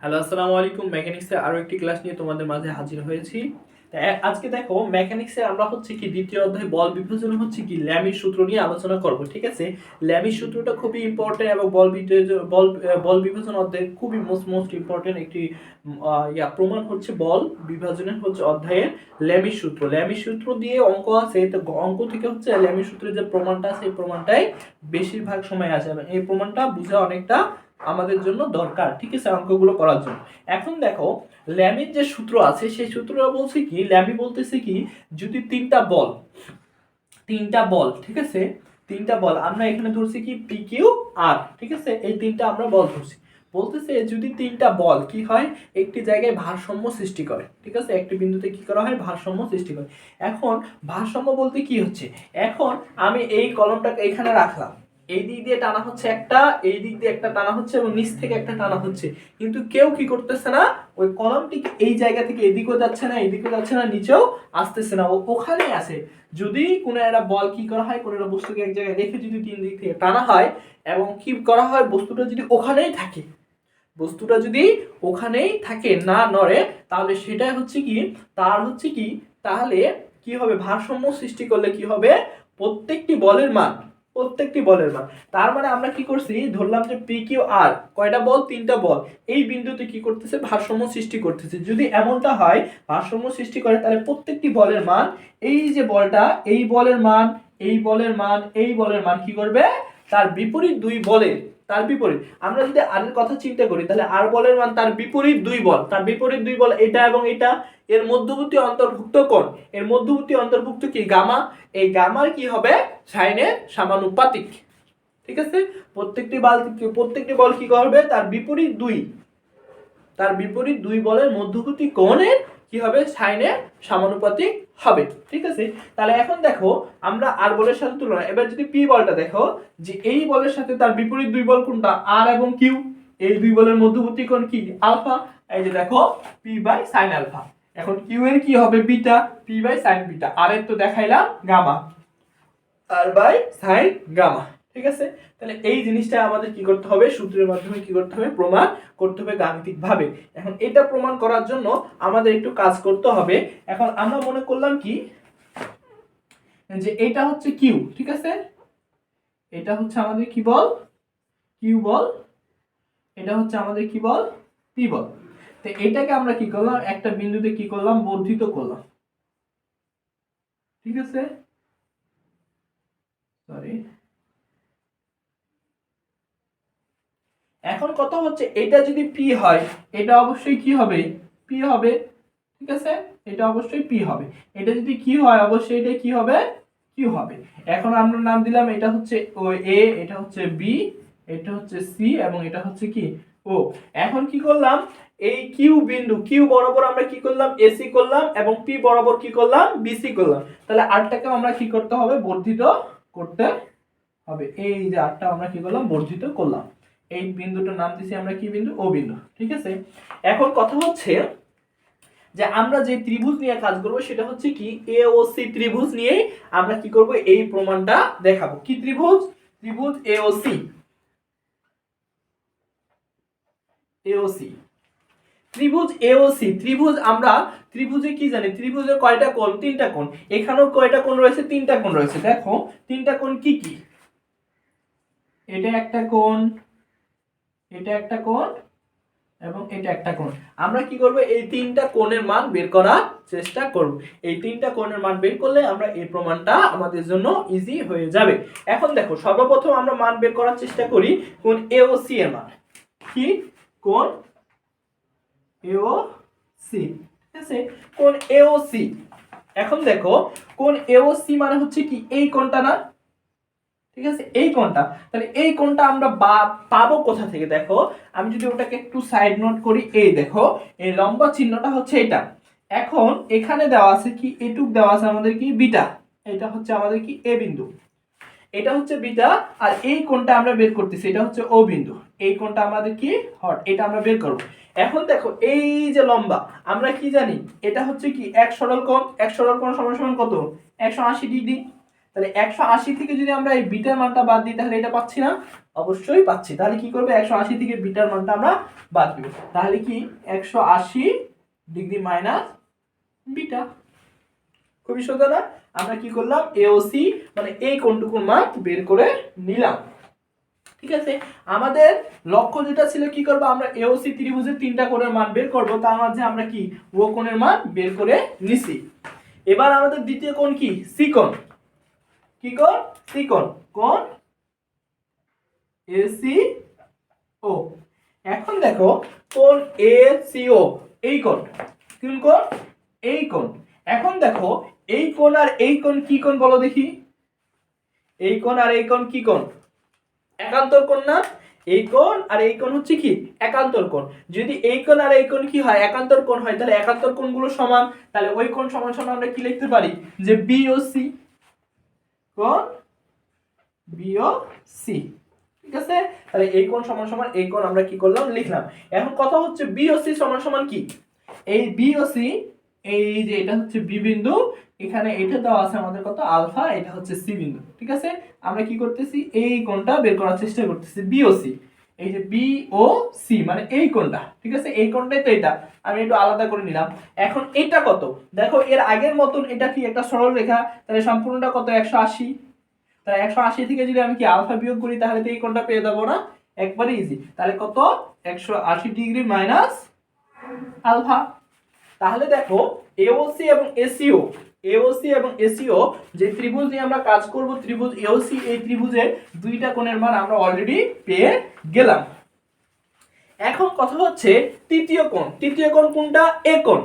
Hello, আসসালামু আলাইকুম। মেকানিক্সের আরো একটি ক্লাস নিয়ে তোমাদের মাঝে হাজির হয়েছি। আজকে দেখো, মেকানিক্সে আমরা হচ্ছে কি দ্বিতীয় অধ্যায় বল বিভাজন হচ্ছে কি ল্যামির সূত্র নিয়ে আলোচনা করব। ঠিক আছে, ল্যামির সূত্রটা খুবই ইম্পর্টেন্ট এবং বল বিভাজন অধ্যায়ের খুবই মোস্ট ইম্পর্টেন্ট একটি প্রমাণ হচ্ছে বল বিভাজনের হচ্ছে অধ্যায়ের ল্যামির সূত্র। ল্যামির সূত্র দিয়ে অঙ্ক আছে, তো অঙ্ক থেকে হচ্ছে ল্যামির সূত্রের যে প্রমাণটা আছে এই প্রমাণটাই বেশিরভাগ সময় আসে এবং এই প্রমাণটা বোঝা অনেকটা আমাদের জন্য দরকার। ঠিক আছে, অঙ্কগুলো করার জন্য। এখন দেখো, ল্যামির যে সূত্র আছে সেই সূত্রটা বলছে কি, ল্যামি বলতেছে কি, যদি তিনটা বল ঠিক আছে, তিনটা বল আমরা এখানে ধরছি কি পি কিউ আর, ঠিক আছে, এই তিনটা আমরা বল ধরছি। বলতেছে যদি তিনটা বল কি হয়, একটি জায়গায় ভারসাম্য সৃষ্টি করে। ঠিক আছে, একটি বিন্দুতে কি করা হয়, ভারসাম্য সৃষ্টি করে। এখন ভারসাম্য বলতে কি হচ্ছে, এখন আমি এই কলমটাকে এখানে রাখলাম, এই দিক দিয়ে টানা হচ্ছে একটা, এই দিক দিয়ে একটা টানা হচ্ছে এবং নিচ থেকে একটা টানা হচ্ছে, কিন্তু কেউ কি করতেছে না, ওই কলমটিকে এই জায়গা থেকে এদিকেও যাচ্ছে না, এদিকেও যাচ্ছে না, নিচেও আসতেছে না, ও ওখানেই আছে। যদি কোনো একটা বল কি করা হয়, কোনো একটা বস্তুকে এক জায়গায় রেখে যদি তিন দিক থেকে টানা হয় এবং কি করা হয়, বস্তুটা যদি ওখানেই থাকে, বস্তুটা যদি ওখানেই থাকে, না নড়ে, তাহলে সেটাই হচ্ছে কি, তার হচ্ছে কি, তাহলে কি হবে, ভারসাম্য সৃষ্টি করলে কি হবে, প্রত্যেকটি বলের মান, প্রত্যেকটি বলের মান। তার মানে আমরা কি করছি, ধরলাম যে পি কিউ আর কয়টা বল, তিনটা বল এই বিন্দুতে কি করতেছে, ভারসাম্য সৃষ্টি করতেছে। যদি এমনটা হয় ভারসাম্য সৃষ্টি করে, তাহলে প্রত্যেকটি বলের মান, এই যে বলটা, এই বলের মান, এই বলের মান, এই বলের মান কি করবে, তার বিপরীত দুই বলের, তার বিপরীত। আমরা যদি আর এর কথা চিন্তা করি, তাহলে আর বলের মান তার বিপরীত দুই বল, তার বিপরীত দুই বল এটা এবং এটা, এর মধ্যবর্তী অন্তর্ভুক্ত কোণ, এর মধ্যবর্তী অন্তর্ভুক্ত কি, গামা, এই গামার কি হবে, সাইনের সমানুপাতিক। ঠিক আছে, প্রত্যেকটি বল কি করবে, তার বিপরীত দুই বলের মধ্যবর্তী কোণের কি হবে, সাইনের সমানুপাতিক হবে। ঠিক আছে, তাহলে এখন দেখো আমরা আর বলের সাথে তুলনা, এবার যদি পি বলটা দেখো, যে এই বলের সাথে তার বিপরীত দুই বল কোনটা, আর এবং কিউ, এই দুই বলের মধ্যবর্তী কোণ কি, আলফা। এই যে দেখো, পি বাই সাইন আলফা। এখন কিউ এর কি হবে, beta, p by sine beta. আর এর তো দেখাইলাম গামা, আর বাই সাইন গামা। ঠিক আছে, তাহলে এই জিনিসটা আমাদের কি করতে হবে, সূত্রের মাধ্যমে কি করতে হবে, প্রমাণ করতে হবে গাণিতিক ভাবে। এখন এটা প্রমাণ করার জন্য আমাদের একটু কাজ করতে হবে। এখন আমরা মনে করলাম কি, যে এটা হচ্ছে কিউ, ঠিক আছে, এটা হচ্ছে আমাদের কি বল, কিউ বল, এটা হচ্ছে আমাদের কি বল, পি বল। তো এটাকে আমরা কি করলাম, একটা বিন্দুতে কি করলাম, বর্ধিত করলাম। ঠিক আছে, সরি, এখন কথা হচ্ছে এটা যদি পি হয়, এটা অবশ্যই কি হবে, পি হবে। ঠিক আছে, এটা অবশ্যই পি হবে। এটা যদি কি হয়, অবশ্যই এটা কি হবে, কিউ হবে। এখন আমরা নাম দিলাম, এটা হচ্ছে ও এ, এটা হচ্ছে বি, এটা হচ্ছে সি এবং এটা হচ্ছে কি ও। এখন কি করলাম, এই কিউ বিন্দু, কিউ বরাবর আমরা কি করলাম, এসি করলাম এবং পি বরাবর কি করলাম, বিসি করলাম। তাহলে আরটাকে আমরা কি করতে হবে, বর্ধিত করতে হবে। এই যে আরটা আমরা কি করলাম, বর্ধিত করলাম। এই বিন্দুটার নাম দিছি আমরা কি বিন্দু, ও বিন্দু। ঠিক আছে, এখন কথা হচ্ছে যে আমরা যে ত্রিভুজ নিয়ে কাজ করব সেটা হচ্ছে কি, এ ও সি ত্রিভুজ নিয়ে আমরা কি করব, এই প্রমাণটা দেখাবো। কি ত্রিভুজ, ত্রিভুজ এ ও সি, এ ও সি, ত্রিভুজ এ ও সি। ত্রিভুজ আমরা ত্রিভুজে কি জানি, ত্রিভুজের কয়টা কোণ, তিনটা কোণ। এখানেও কয়টা কোণ রয়েছে, তিনটা কোণ রয়েছে। দেখো তিনটা কোণ কি কি, এটা একটা কোণ, এটা একটা কোণ এবং এটা একটা কোণ। আমরা কি করব, এই তিনটা কোণের মান বের করার চেষ্টা করব। এই তিনটা কোণের মান বের করলে আমরা এই প্রমাণটা আমাদের জন্য ইজি হয়ে যাবে। এখন দেখো, সর্বপ্রথম আমরা মান বের করার চেষ্টা করি কোণ এ ও সি এর মান। কি, কোণ এ ও সি। ঠিক আছে, কোণ এ ও সি। এখন দেখো, কোণ এ ও সি মানে হচ্ছে কি, এই কোণটা না, ঠিক আছে, এই কোণটা। তাহলে এই কোণটা আমরা পাবো কোথা থেকে, দেখো আমি যদি ওটাকে একটু সাইড নোট করি, এই দেখো এই লম্বা চিহ্নটা হচ্ছে এটা। এখন এখানে দেওয়া আছে কি, এটুক দেওয়া আছে আমাদের কি, বিটা। এটা হচ্ছে আমাদের কি, এ বিন্দু, এটা হচ্ছে বিটা। আর এই কোণটা আমরা বের করতেছি, এটা হচ্ছে ও বিন্দু। এই কোণটা আমাদের কি, হট, এটা আমরা বের করব। এখন দেখো এই যে লম্বা, আমরা কি জানি, এটা হচ্ছে কি এক সরল কোণ, এক সরল কোণ সমান সমান কত, 180 ডিগ্রি। তাহলে 180 থেকে যদি আমরা এই বিটার মানটা বাদ দিই, তাহলে এটা পাচ্ছি না, অবশ্যই পাচ্ছি। তাহলে কি করবে, 180 থেকে বিটার মানটা আমরা বাদ দিব। তাহলে কি 180 ডিগ্রি মাইনাস বিটা। খুবই সোজা না? আমরা কি করলাম, এওসি মানে এই কোণটুকুর মান বের করে নিলাম। ঠিক আছে, আমাদের লক্ষ্য যেটা ছিল কি করব, আমরা এওসি ত্রিভুজের তিনটা কোণের মান বের করব, তার মাঝে আমরা কি ও কোণের মান বের করে নিছি। এবার আমাদের দ্বিতীয় কোণ কি, সি কোণ। কি কোণ, সি কোণ, কোণ এসি ও। এখন দেখো কোণ এসিও, এই কোণ, কোন কোণ, এই কোণ। এখন দেখো এই কোণ আর এই কোণ কি কোণ বলো দেখি, এই কোণ আর এই কোণ কি কোণ, একান্তর কোণ না? এই কোণ আর এই কোণ হচ্ছে কি একান্তর কোণ। যদি এই কোণ আর এই কোণ কি হয়, একান্তর কোণ হয়, তাহলে একান্তর কোণগুলো সমান, তাহলে ওই কোণ সমান সমান আমরা কি লিখতে পারি, যে বি ও সি, কোণ বি ও সি। ঠিক আছে, তাহলে এই কোণ সমান সমান এই কোণ আমরা কি করলাম, লিখলাম। এখন কথা হচ্ছে বি ও সি সমান সমান কি, এই বি ও সি, এই যে এটা হচ্ছে বি বিন্দু, এখানে এটা দেওয়া আছে আমাদের কত আলফা, এটা হচ্ছে সি বিন্দু। ঠিক আছে, আমরা কি করতেছি, এই কোণটা বের করার চেষ্টা করতেছি, বি ও সি। এই যে বি ও সি মানে এই কোণটা, ঠিক আছে, এই কোণটাই তো এটা, আমি একটু আলাদা করে নিলাম। এখন এটা কত, দেখো এর আগের মতন এটা কি একটা সরল রেখা, তাহলে সম্পূর্ণটা কত 180। তাহলে 180 থেকে যদি আমি কি আলফা বিয়োগ করি, তাহলে তো এই কোণটা পেয়ে যাবো না, একবারে ইজি। তাহলে কত 180 ডিগ্রি মাইনাস আলফা। তাহলে দেখো এওসি এবং এসিও, এওসি এবং এসিও যে ত্রিভুজ নিয়ে আমরা কাজ করব, ত্রিভুজ এওসি, এই ত্রিভুজের দুইটা কোণের মান আমরা অলরেডি পেয়ে গেলাম। এখন কথা হচ্ছে তৃতীয় কোণ, তৃতীয় কোণ কোনটা, এ কোণ।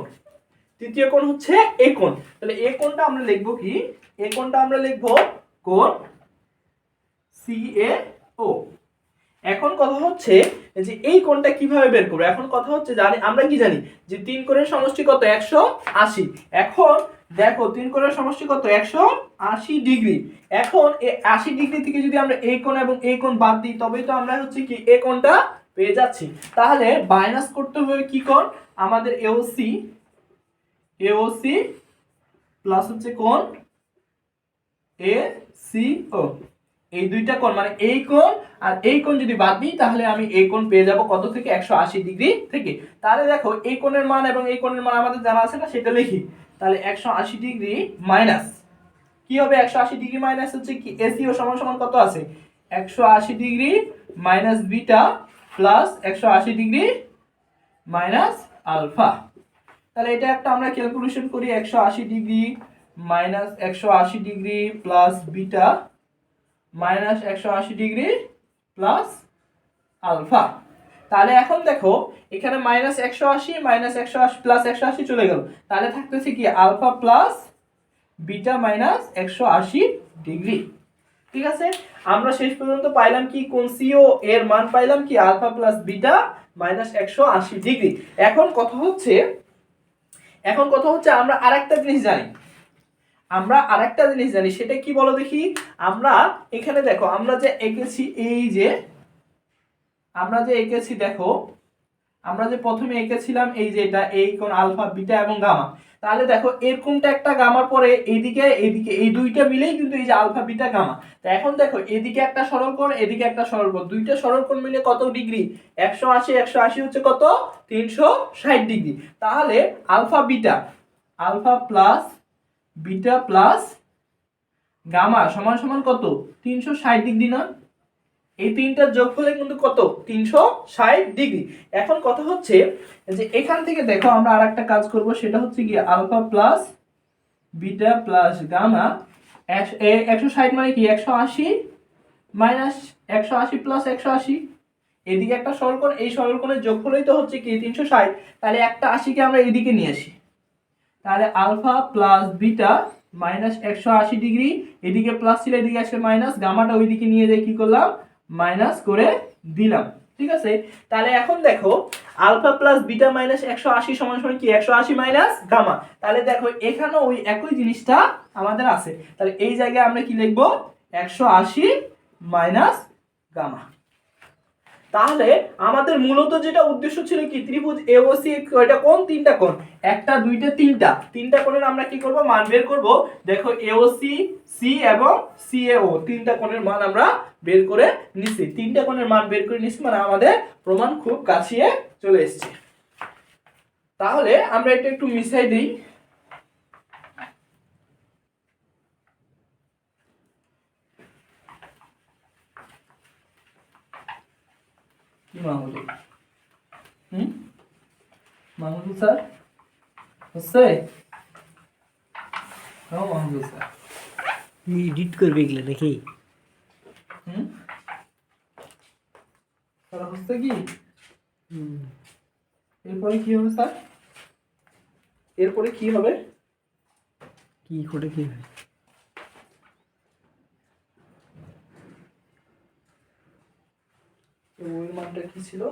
তৃতীয় কোণ হচ্ছে এ কোণ। তাহলে এ কোণটা আমরা লিখব কি, এ কোণটা আমরা লিখব কোণ সিএও। এখন কথা হচ্ছে যে এই কোণটা কিভাবে বের করব। এখন কথা হচ্ছে জানি, আমরা কি জানি যে তিন কোণের সমষ্টি কত 180। এখন দেখো তিন কোণের সমষ্টি কত 180 ডিগ্রি। এখন এই 80 ডিগ্রি থেকে যদি আমরা এই কোণ এবং এই কোণ বাদ দিই, তবেই তো আমরা হচ্ছে কি এই কোণটা পেয়ে যাচ্ছি। তাহলে মাইনাস করতে হবে কি কোণ, আমাদের এওসি, এওসি প্লাস হচ্ছে কোণ এসিও, এই দুইটা কোণ মানে এই কোণ আর এই কোণ যদি বাদ দিই, তাহলে আমি এই কোণ পেয়ে যাব কত থেকে, 180 ডিগ্রি থেকে। তাহলে দেখো এই কোণের মান এবং এই কোণের মান আমাদের জানা আছে না, সেটা লিখি। তাহলে 180 ডিগ্রি মাইনাস কি হবে, 180 ডিগ্রি মাইনাস হচ্ছে কি এসিও সমান সমান কত আছে, 180 degree minus beta plus 180 degree minus alpha. তাহলে এটা একটা আমরা ক্যালকুলেশন করি, 180 degree minus 180 degree plus beta minus 180 degree plus alpha. তাহলে এখন দেখো এখানে মাইনাস 180 মাইনাস 180 প্লাস 180 চলে গেল, তাহলে থাকতেছে কি alpha plus beta minus 180 degree. ঠিক আছে, আমরা শেষ পর্যন্ত পাইলাম কি, কোণ সিও এর মান পাইলাম কি alpha plus beta minus 180 degree. এখন কথা হচ্ছে, এখন কথা হচ্ছে আমরা আরেকটা জিনিস জানি, আমরা আরেকটা জিনিস জানি, সেটা কি বলো দেখি। আমরা এখানে দেখো আমরা যে এঁকেছি, এই যে আমরা যে এঁকেছি, দেখো আমরা যে প্রথমে এঁকেছিলাম এই যে এটা, এই কোণ আলফা বিটা এবং গামা। তাহলে দেখো এর কোণটা একটা গামার পরে এইদিকে এইদিকে এই দুইটা মিলেই কিন্তু এই যে আলফা বিটা গামা। তো এখন দেখো এদিকে একটা সরল কোণ, এদিকে একটা সরল কোণ, দুইটা সরল কোণ মিলে কত ডিগ্রি, 180, 180 হচ্ছে কত 360 ডিগ্রি। তাহলে alpha beta, alpha plus beta plus gamma সমান সমান কত 360 ডিগ্রি না? এই তিনটার যোগফলে কিন্তু কত 360 ডিগ্রি। এখন কথা হচ্ছে যে এখান থেকে দেখো আমরা আরেকটা কাজ করব, সেটা হচ্ছে কি alpha plus beta plus gamma 160 মানে কি 180 মাইনাস 180 প্লাস 180, এদিকে একটা সরলকোণ, এই সরলকোণের যোগফলই তো হচ্ছে কি 360। তাহলে একটা 80 কে আমরা এদিকে নিয়ে আসি, তাহলে alpha plus beta minus 180 degree, এদিকে প্লাস ছিল এদিকে আসলে মাইনাস, গামাটা ওইদিকে নিয়ে যাই কি করলাম মাইনাস করে দিলাম। ঠিক আছে, তাহলে এখন দেখো আলফা প্লাস বিটা মাইনাস 180 সমান সমান কি 180 মাইনাস গামা। তাহলে দেখো এখানে ওই একই জিনিসটা আমাদের আছে, তাহলে এই জায়গায় আমরা কি লিখবো 180 মাইনাস গামা। তাহলে আমাদের মূলত যেটা উদ্দেশ্য ছিল কি ত্রিভুজ এওসি এটা কোন তিনটা কোণ একটা দুইটা তিনটা কোণের আমরা কি করব মান বের করব দেখো এওসি সি এবং সিএও তিনটা কোণের মান আমরা বের করে নিছি তিনটা কোণের মান বের করে নিছি মানে আমাদের প্রমাণ খুব কাছে চলে এসেছে তাহলে আমরা এটা একটু মিশাই দেই কি মাহমুদুল মাহমুদুল স্যার হচ্ছে হ্যাঁ মাহমুদুল স্যার এডিট করবে এগুলো নাকি স্যার হচ্ছে কি এরপরে কি হবে স্যার এরপরে কি হবে কি করে কি হয় ওই মানটা কি ছিল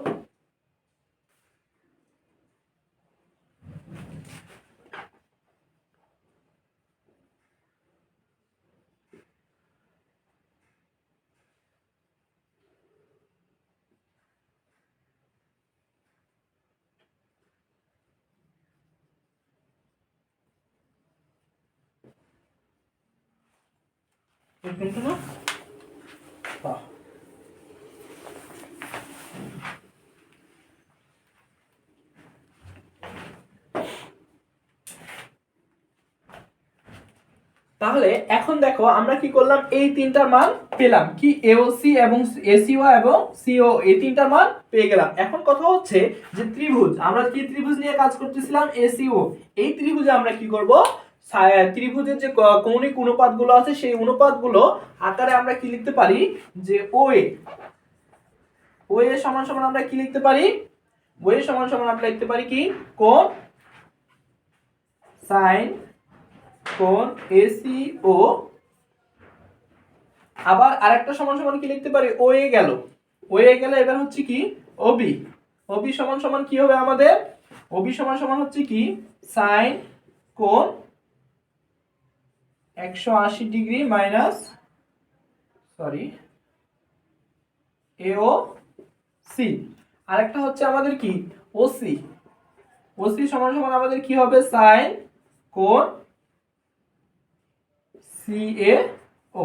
কিন্তু না বাহ তাহলে এখন দেখো আমরা কি করলাম এই তিনটার মান পেলাম কি এওসি এবং এসিও এবং সিও এই তিনটার মান পেয়ে গেলাম এখন কথা হচ্ছে যে ত্রিভুজ আমরা কি ত্রিভুজ নিয়ে কাজ করতেছিলাম এসিও এই ত্রিভুজে আমরা কি করব ত্রিভুজের যে কৌণিক অনুপাতগুলো আছে সেই অনুপাতগুলো আকারে আমরা কি লিখতে পারি যে ওএ ওএ সমান সমান আমরা কি লিখতে পারি ওএ সমান সমান আমরা লিখতে পারি কি কোণ সাইন কোণ এসিও আবার আরেকটা সমান সমান কি লিখতে পারি ওএ গেল এবার হচ্ছে কি ওবি ওবি সমান সমান কি হবে আমাদের ওবি সমান সমান হচ্ছে কি সাইন কোণ 180 ডিগ্রি মাইনাস এও সি আরেকটা হচ্ছে আমাদের কি ওসি সমান সমান আমাদের কি হবে সাইন কোণ সিএও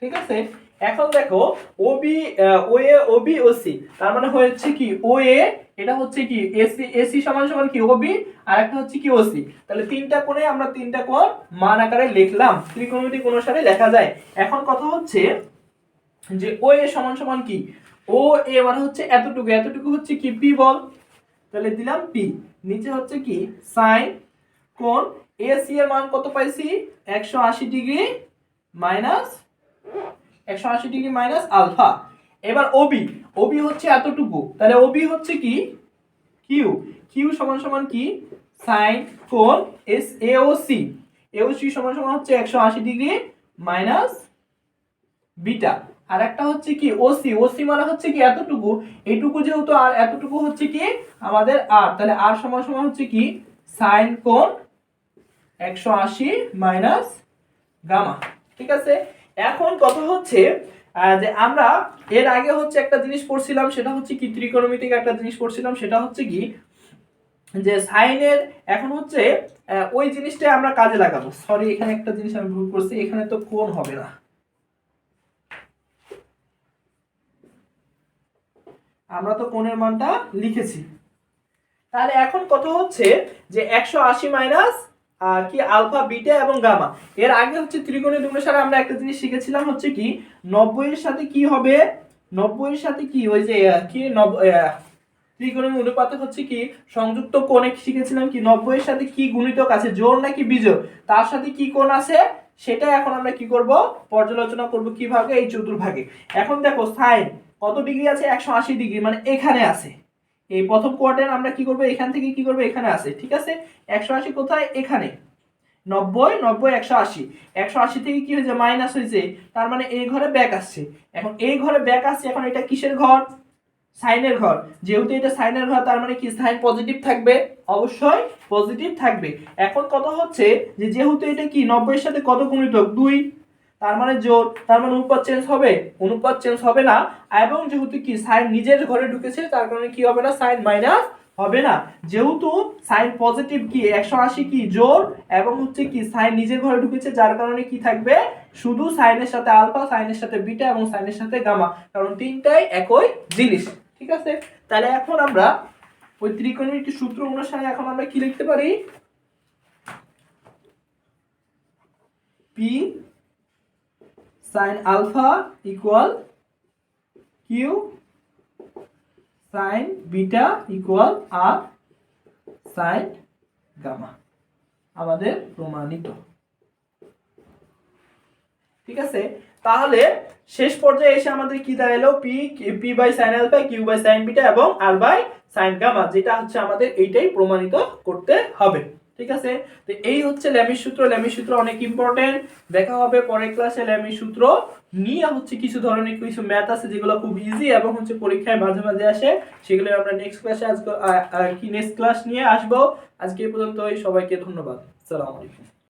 ঠিক আছে এখন দেখো ওবি ওএ ওবি ওসি তার মানে হচ্ছে কি ওএ এটা হচ্ছে কি এসি সমান সমান কি ওবি আর একটা হচ্ছে কি ওসি তাহলে তিনটা কোণে আমরা তিনটা কোণ মান আকারে লিখলাম ত্রিকোণমিতিক অনুসারে লেখা যায় এখন কথা হচ্ছে যে ওএ সমান সমান কি ও এ মানে হচ্ছে এতটুকু হচ্ছে কি পি বল তাহলে দিলাম পি নিচে হচ্ছে কি সাইন কোণ এসি এর মান কত পাইছি 180 degree minus 180 degree minus alpha এবার ওবি হচ্ছে এতটুকু তাহলে ওবি হচ্ছে কি কিউ সমান সমান কি সাইন কোণ এস এওসি সমান সমান হচ্ছে 180 ডিগ্রি মাইনাস বিটা আর একটা হচ্ছে কি ওসি মানে হচ্ছে কি এতটুকু এইটুকু যেহেতু আর এতটুকু হচ্ছে কি আমাদের আর তাহলে আর সমান সমান হচ্ছে কি সাইন কোণ 180 মাইনাস গামা ঠিক আছে এখন কথা হচ্ছে যে আমরা এর আগে হচ্ছে একটা জিনিস পড়ছিলাম সেটা হচ্ছে কি ত্রিকোণমিতিক একটা জিনিস পড়ছিলাম সেটা হচ্ছে কি যে সাইনের এখন হচ্ছে ওই জিনিসটা আমরা কাজে লাগাবো সরি এখানে একটা জিনিস আমি ভুল করছি এখানে তো কোণ হবে না আমরা তো কোণের মানটা লিখেছি তাহলে এখন কথা হচ্ছে যে 180 মাইনাস কি আলফা বিটা এবং গামা এর আগে হচ্ছে ত্রিকোণমিতিক অনুসারে আমরা একটা জিনিস শিখেছিলাম হচ্ছে কি 90 এর সাথে কি হবে 90 এর সাথে কি ওই যে কি ত্রিকোণের অনুপাতে হচ্ছে কি সংযুক্ত কোণে শিখেছিলাম কি 90 এর সাথে কি গুণিতক আছে জোড় নাকি বিজোড় তার সাথে কি কোণ আছে সেটা এখন আমরা কি করব পর্যালোচনা করব কিভাবে এই চতুর্ভাগে এখন দেখো সাইন কত ডিগ্রি আছে 180 ডিগ্রি মানে এখানে আছে এই প্রথম কোয়ার্টার আমরা কি করব এখান থেকে কি করব এখানে আছে ঠিক আছে 180 কোথায় এখানে 90 180 180 থেকে কি হয়েছে মাইনাস হয়েছে তার মানে এই ঘরে ব্যাক আসছে এখন এই ঘরে ব্যাক আসছে এখন এটা কিসের ঘর সাইনের ঘর যেহেতু এটা সাইনের ঘর তার মানে কি সাইন পজিটিভ থাকবে অবশ্যই পজিটিভ থাকবে এখন কথা হচ্ছে যে যেহেতু এটা কি 90 এর সাথে কত গুণিতক 2 তার মানে জোর, তার মানে অনুপাত চেঞ্জ হবে? অনুপাত চেঞ্জ হবে না। এবং যেহেতু কি সাইন নিজের ঘরে ঢুকেছে তার কারণে কি হবে না, সাইন মাইনাস হবে না। যেহেতু সাইন পজিটিভ কি 180 কি জোর, এবং হচ্ছে কি সাইন নিজের ঘরে ঢুকেছে যার কারণে কি থাকবে, শুধু সাইনের সাথে আলফা, সাইনের সাথে বিটা এবং সাইনের সাথে গামা, কারণ তিনটাই একই জিনিস। ঠিক আছে, তাহলে এখন আমরা ওই ত্রিকোণমিতিক সূত্র অনুসারে এখন আমরা কি লিখতে পারি, p sine alpha equal q sine beta equal r sine gamma, আমাদের প্রমাণিত। ঠিক আছে, তাহলে শেষ পর্যায়ে এসে আমাদের কি দাঁড়ালো, P by sine alpha, Q by sine beta এবং আর বাই সাইন গামা, যেটা হচ্ছে আমাদের এইটাই প্রমাণিত করতে হবে। ঠিক আছে, তো এই হচ্ছে ল্যামির সূত্র। ল্যামির সূত্র অনেক ইম্পর্টেন্ট, দেখা হবে পরের ক্লাসে। ল্যামির সূত্র নিয়ে হচ্ছে কিছু ধরনের কিছু ম্যাথ আছে যেগুলো খুব ইজি এবং হচ্ছে পরীক্ষায় মাঝে মাঝে আসে, সেগুলো আমরা নেক্সট ক্লাসে আজকে নেক্সট ক্লাস নিয়ে আসবো। আজকে এই পর্যন্তই, সবাইকে ধন্যবাদ। আসসালামু আলাইকুম।